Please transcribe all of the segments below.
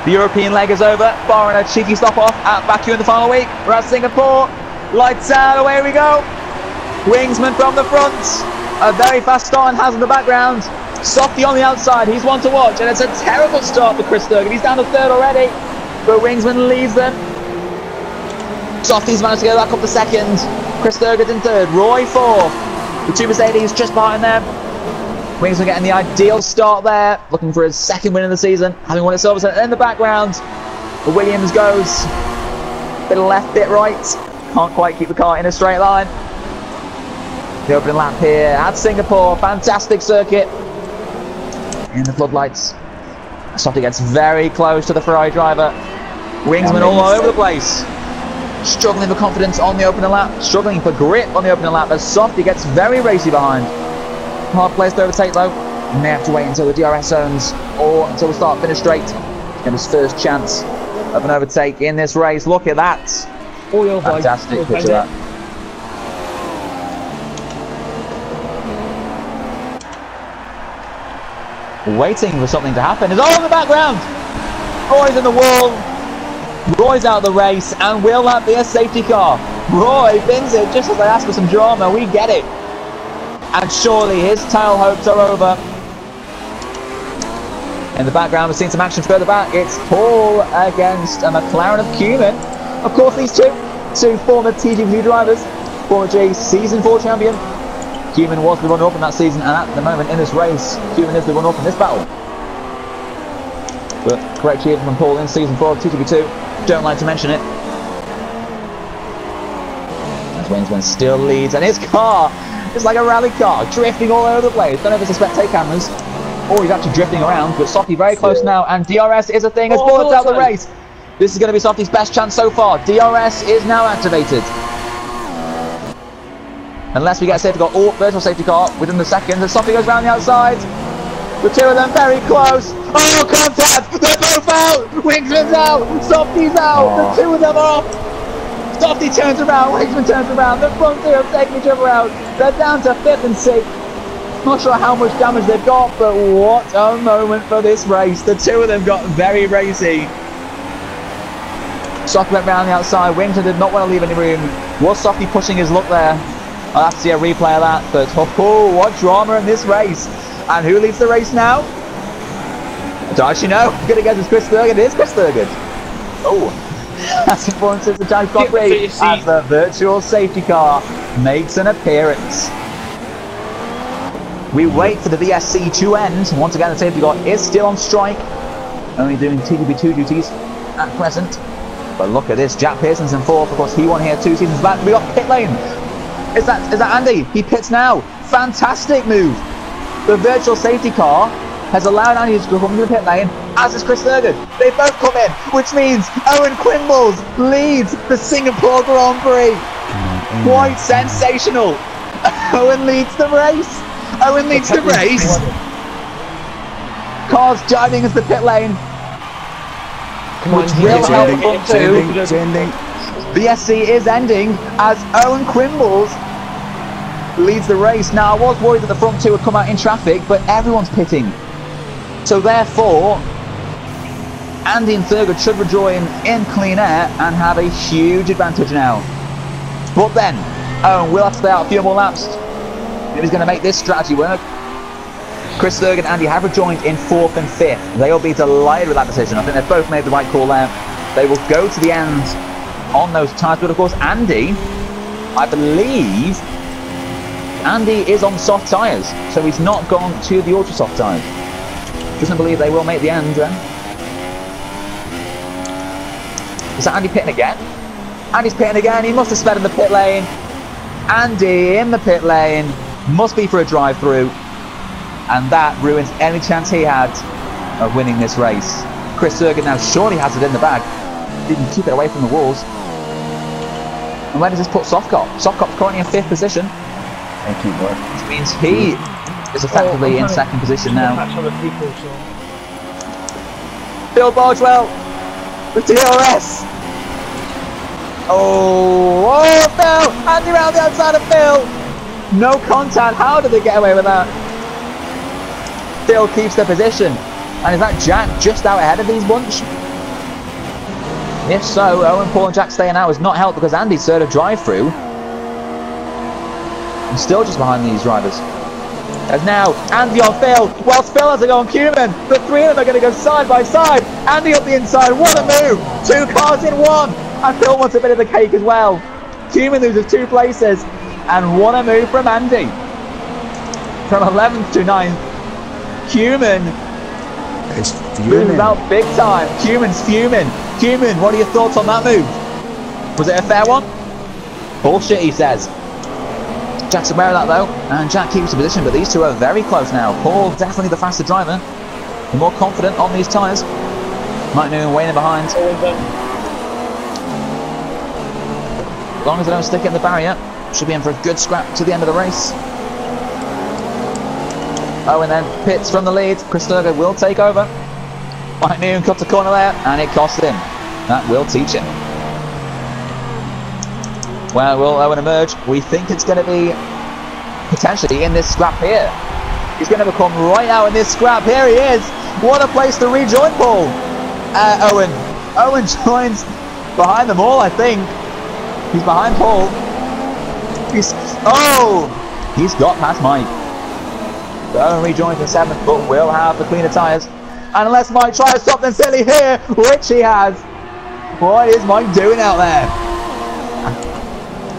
The European leg is over, barring a cheeky stop off at Baku in the final week. We're at Singapore. Lights out, away we go. Wingsman from the front. A very fast start and has in the background. Softy on the outside, he's one to watch, and it's a terrible start for Chris Durgan. He's down to third already, but Wingsman leads them. Softy's managed to go back up to second. Chris Durgan's in third, Roy fourth. The two Mercedes just behind them. Wingsman getting the ideal start there, looking for his second win of the season, having won at Silverstone. In the background, the Williams goes bit of left, bit right. Can't quite keep the car in a straight line. The opening lap here at Singapore, fantastic circuit. In the floodlights, Softy gets very close to the Ferrari driver. Wingsman all over the place. Struggling for confidence on the opening lap, struggling for grip on the opening lap as Softy gets very racy behind. Hard place to overtake though. He may have to wait until the DRS zones or until the start finish straight to get his first chance of an overtake in this race. Look at that. Fantastic picture that. Waiting for something to happen is all in the background. Roy's in the wall. Roy's out of the race, and will that be a safety car? Roy wins it just as I asked for some drama. We get it. And surely his title hopes are over. In the background, we're seeing some action further back. It's Paul against a McLaren of Cumin. Of course, these two former TGP drivers. Former G Season 4 champion. Cumin was the runner-up in that season, and at the moment in this race, Cumin is the runner-up in this battle. But correct achievement from Paul in Season 4 of TGP2. Don't like to mention it. As Wingsman still leads, and his car is like a rally car, drifting all over the place. Don't know if it's the spectate cameras, or he's actually drifting around, but Softy very close now, and DRS is a thing as bullets out the race. This is going to be Softy's best chance so far. DRS is now activated. Unless we get a safety car or virtual safety car within the seconds, and Softy goes around the outside. The two of them very close. Oh, contact! They're both out! Wingsman's out! Softy's out! The two of them are off! Softy turns around, Wingsman turns around, the front two have taken each other out. They're down to 5th and 6th. Not sure how much damage they've got, but what a moment for this race. The two of them got very racy. Softy went round the outside, Wingsman did not want to leave any room. Was Softy pushing his luck there? I'll have to see a replay of that, but oh, what drama in this race. And who leads the race now? I don't actually know. I'm going to guess it's Chris Durgan. It is Chris Durgan. Oh, that's important since the Giant Grand Prix as the virtual safety car makes an appearance. We wait for the VSC to end. Once again, the safety car is still on strike, only doing TGP2 duties at present. But look at this, Jack Pearson's in 4th. Of course, he won here 2 seasons back. We got pit lane. Is that Andy? He pits now. Fantastic move. The virtual safety car has allowed Andy to come into the pit lane, as is Chris Durgan. They both come in, which means Owen Quimbles leads the Singapore Grand Prix. Quite sensational. Owen leads the race. Owen leads the race. Cars diving into the pit lane, which will help the front two. VSC is ending as Owen Quimbles leads the race. Now, I was worried that the front two would come out in traffic, but everyone's pitting. So therefore, Andy and Thurgood should rejoin in clean air and have a huge advantage now. But then, Owen will have to stay out a few more laps if he's going to make this strategy work. Chris Thurgood and Andy have rejoined in 4th and 5th. They'll be delighted with that decision. I think they've both made the right call there. They will go to the end on those tyres, but of course Andy, I believe Andy is on soft tyres, so he's not gone to the ultra soft tyres. Doesn't believe they will make the end then. Is that Andy pitting again? Andy's pitting again. He must have sped in the pit lane. Andy in the pit lane, must be for a drive through, and that ruins any chance he had of winning this race. Chris Durgan now surely has it in the bag. Didn't keep it away from the walls. And where does this put Softcop? Softcop's currently in 5th position. Thank you, boy. Which means he is effectively in 2nd position now. Phil Bargewell with DRS. Oh, Phil! Andy round the outside of Phil. No contact. How did they get away with that? Phil keeps the position. And is that Jack just out ahead of these bunch? If so, Owen, Paul and Jack staying out is not helped because Andy's third of drive-through. And still just behind these drivers. As now, Andy on Phil, whilst Phil has to go on Cumin. The three of them are going to go side by side. Andy up the inside, what a move! 2 cars in 1! And Phil wants a bit of the cake as well. Cumin loses 2 places. And what a move from Andy. From 11th to 9th. Cumin moves out big time. Cumin's fuming. Cumin, what are your thoughts on that move? Was it a fair one? Bullshit, he says. Jack's aware of that though, and Jack keeps the position, but these two are very close now. Paul, definitely the faster driver, the more confident on these tyres. Mike Newman waiting behind. As long as they don't stick it in the barrier, should be in for a good scrap to the end of the race. Oh, and then pits from the lead. Chris Sturger will take over. Mike Newman cuts a corner there, and it costs him. That will teach him. Well, will Owen emerge? We think it's going to be potentially in this scrap here. He's going to come right out in this scrap. Here he is. What a place to rejoin Paul. Owen. Owen joins behind them all, I think. He's behind Paul. He's got past Mike. So Owen rejoins in 7th, but will have the cleaner tyres. And unless Mike tries something silly here, which he has. What is Mike doing out there?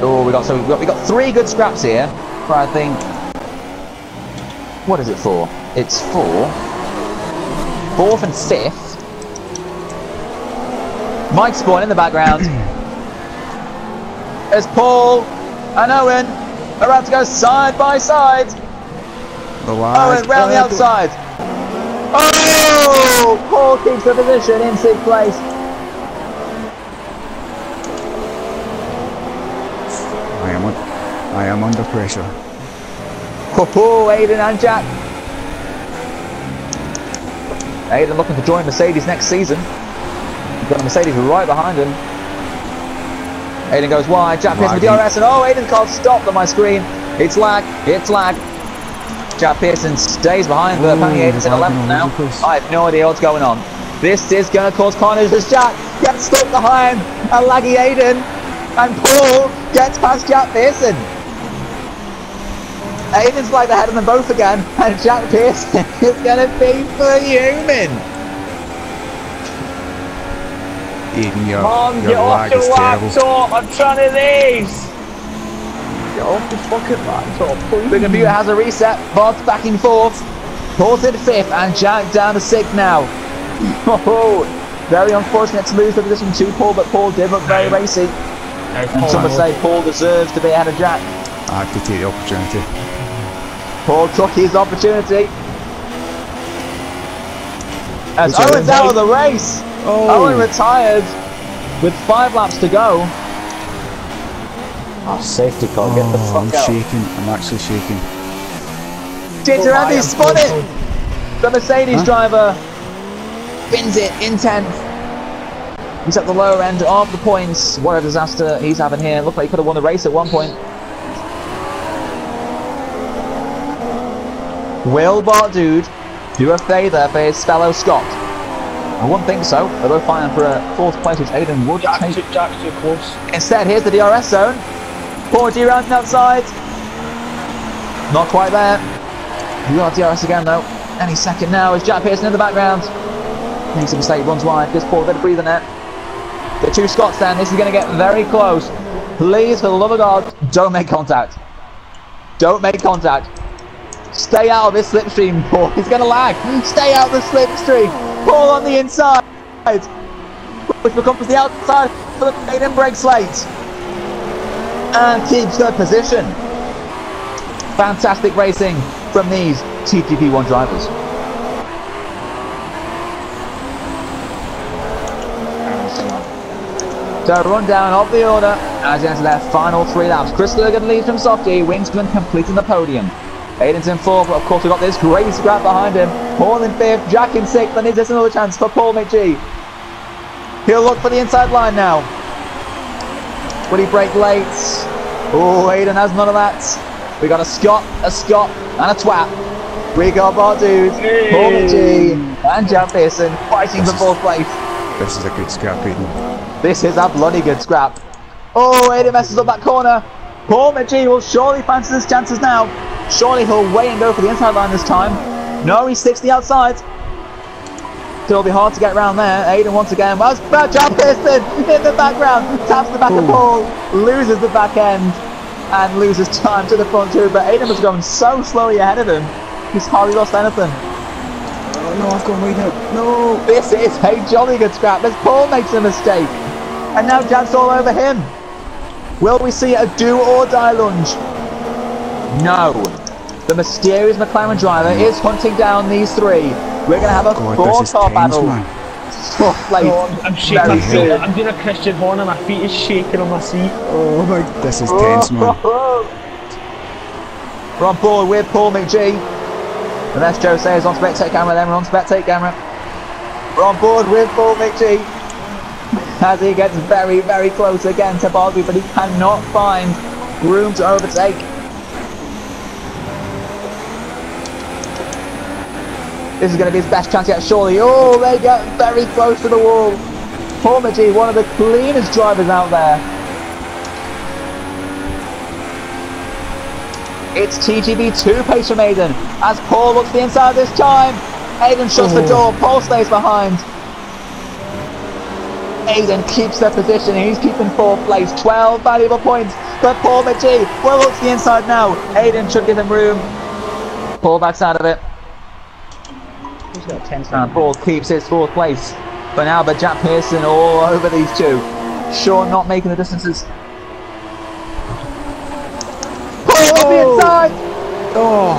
Oh, we got 3 good scraps here. But I think, what is it for? It's for 4th and 5th. Mike's spawn in the background. There's Paul and Owen about to go side by side. Owen round the outside. Oh! Paul keeps the position in 6th place. I am under pressure. Oh, Aiden and Jack. Aiden looking to join Mercedes next season. He's got a Mercedes right behind him. Aiden goes wide. Jack Pearson with DRS, and oh, Aiden can't stop on my screen. It's lag. It's lag. Jack Pearson stays behind, but apparently Aiden's in 11th now. I have no idea what's going on. This is going to cause carnage as Jack gets stuck behind a laggy Aiden, and Paul gets past Jack Pearson. Aiden's like ahead of them both again, and Jack Pearson is going to be fuming. Aiden, your lag is terrible. I'm trying to race. Get off the fucking laptop, please. The computer has a reset. Bob's back in 4th. Paul's in 5th, and Jack down to 6th now. Oh, very unfortunate to lose the position to Paul, but Paul did look very racy. And some would say Paul deserves to be ahead of Jack. I have to take the opportunity. Paul took his opportunity. As Owen's out of the race. Owen retired with 5 laps to go. Oh, safety car, get the fuck I'm out. shaking. I'm actually shaking. Ginger Andy spun it. The Mercedes driver wins it in 10th. He's at the lower end of the points. What a disaster he's having here. Looked like he could have won the race at one point. Will Bardude do a favour for his fellow Scot? I wouldn't think so. They're both fighting for a 4th place, which Aiden would take. Jack's too close. Instead, here's the DRS zone. Poor G rounding outside. Not quite there. We got DRS again though. Any second now is Jack Pearson in the background. Makes a mistake, runs wide. Gives Paul a bit of breathing there. The 2 Scots then. This is going to get very close. Please, for the love of God, don't make contact. Don't make contact. Stay out of this slipstream, Paul. He's going to lag. Stay out of the slipstream. Paul on the inside. Which becomes the outside for the maiden brakes late. And keeps the position. Fantastic racing from these TGP1 drivers. So rundown of the order as they enter their final 3 laps. Chris Lurgan leads from Softy, Winston completing the podium. Aiden's in 4th, but of course we've got this great scrap behind him. Paul in 5th, Jack in 6th, and is this another chance for Paul McGee? He'll look for the inside line now. Will he break late? Oh, Aiden has none of that. We got a Scot, and a twat. We got Bardude, Paul McGee, and Jack Pearson fighting for 4th place. This is a good scrap, Aiden. This is a bloody good scrap. Oh, Aiden messes up that corner. Paul McGee will surely fancy his chances now. Surely he'll wait and go for the inside line this time. No, he sticks the outside. It'll be hard to get around there. Aiden once again. Well, John Pearson in the background. Taps the back of Paul. Loses the back end. And loses time to the front too. But Aiden was going so slowly ahead of him. He's hardly lost anything. Oh no, I've gone wide out. No. This is a jolly good scrap as Paul makes a mistake. And now Jack's all over him. Will we see a do or die lunge? No. The mysterious McLaren driver is hunting down these three. We're going to have a four-car battle. I'm shaking. I'm doing a Christian Horner. My feet is shaking on my seat. Oh my, this is tense, man. We're on board with Paul McGee. Unless Joe says on spectate camera, then we're on spectate camera. We're on board with Paul McGee. As he gets very, very close again to Bobby, but he cannot find room to overtake. This is going to be his best chance yet, surely. Oh, they get very close to the wall. Paul McGee, one of the cleanest drivers out there. It's TGP2 pace from Aiden, as Paul looks to the inside this time. Aiden shuts the door, Paul stays behind. Aiden keeps their position, he's keeping fourth place. 12 valuable points for Paul McGee. Well, looks to the inside now. Aiden should give him room. Paul backs out of it. And Paul keeps his fourth place for now, but Jack Pearson all over these two. Sean not making the distances. Paul on the inside! Oh!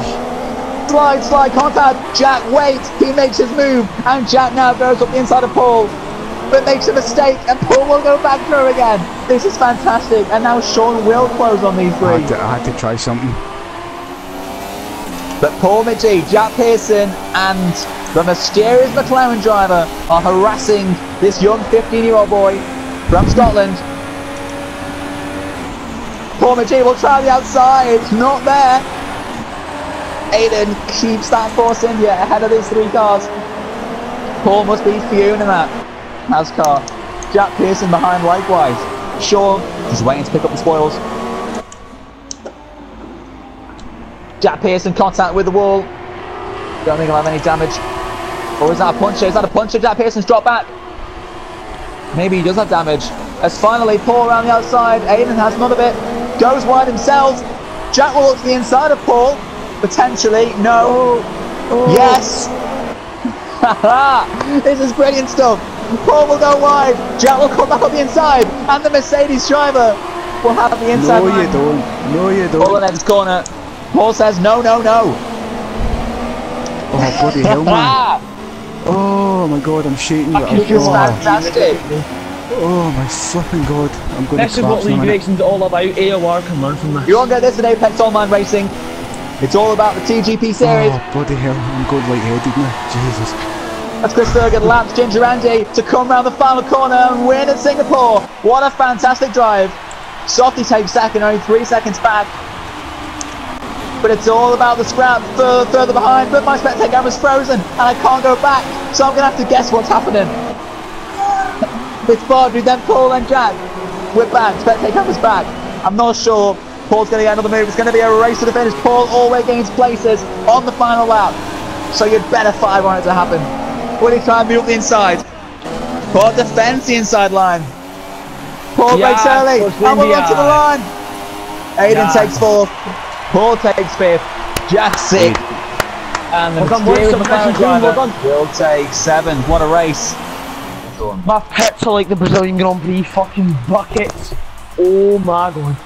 Slide contact. Jack waits, he makes his move, and Jack now goes up the inside of Paul, but makes a mistake, and Paul will go back through again. This is fantastic, and now Sean will close on these three. I had to try something. But Paul McGee, Jack Pearson, and the mysterious McLaren driver are harassing this young 15-year-old boy from Scotland. Paul McGee will try the outside, not there. Aiden keeps that Force India ahead of these three cars. Paul must be fuming that NASCAR. Jack Pearson behind likewise. Sean is waiting to pick up the spoils. Jack Pearson contact with the wall. Don't think he'll have any damage. Or is that a puncher? Is that a puncher? Jack Pearson's dropped back. Maybe he does have damage. As finally Paul around the outside. Aiden has none of it. Goes wide himself. Jack will look to the inside of Paul. Potentially. No. Oh. Yes. This is brilliant stuff. Paul will go wide. Jack will come back on the inside. And the Mercedes driver will have the inside line. No, you don't. No, you don't. Paul in the next corner. Paul says no, no, no. Oh, bloody hell, man. Oh my god, I'm shaking. This is fantastic. Oh my flipping god. I'm going this to collapse. This is what league racing's all about. AOR can learn from this. You won't get this in Apex Online Racing. It's all about the TGP series. Oh, bloody hell. I'm going light-headed now. Jesus. That's Chris Thurgood laps Ginger Andy to come round the final corner and win at Singapore. What a fantastic drive. Softy takes second, only 3 seconds back. But it's all about the scrap further behind, but my spectator camera's frozen and I can't go back, so I'm going to have to guess what's happening. It's Bardry, then Paul, then Jack. We're back, spectator camera's back. I'm not sure. Paul's going to get another move. It's going to be a race to the finish. Paul always gains places on the final lap, so you'd better five on it to happen. Will he try and move up the inside? Paul defends the inside line. Paul breaks early and we'll run to the line. Aiden takes fourth. Paul takes fifth, Jack sixth, and the mysterious McLaren driver will take seventh. What a race. My pits are like the Brazilian Grand Prix fucking buckets. Oh my god.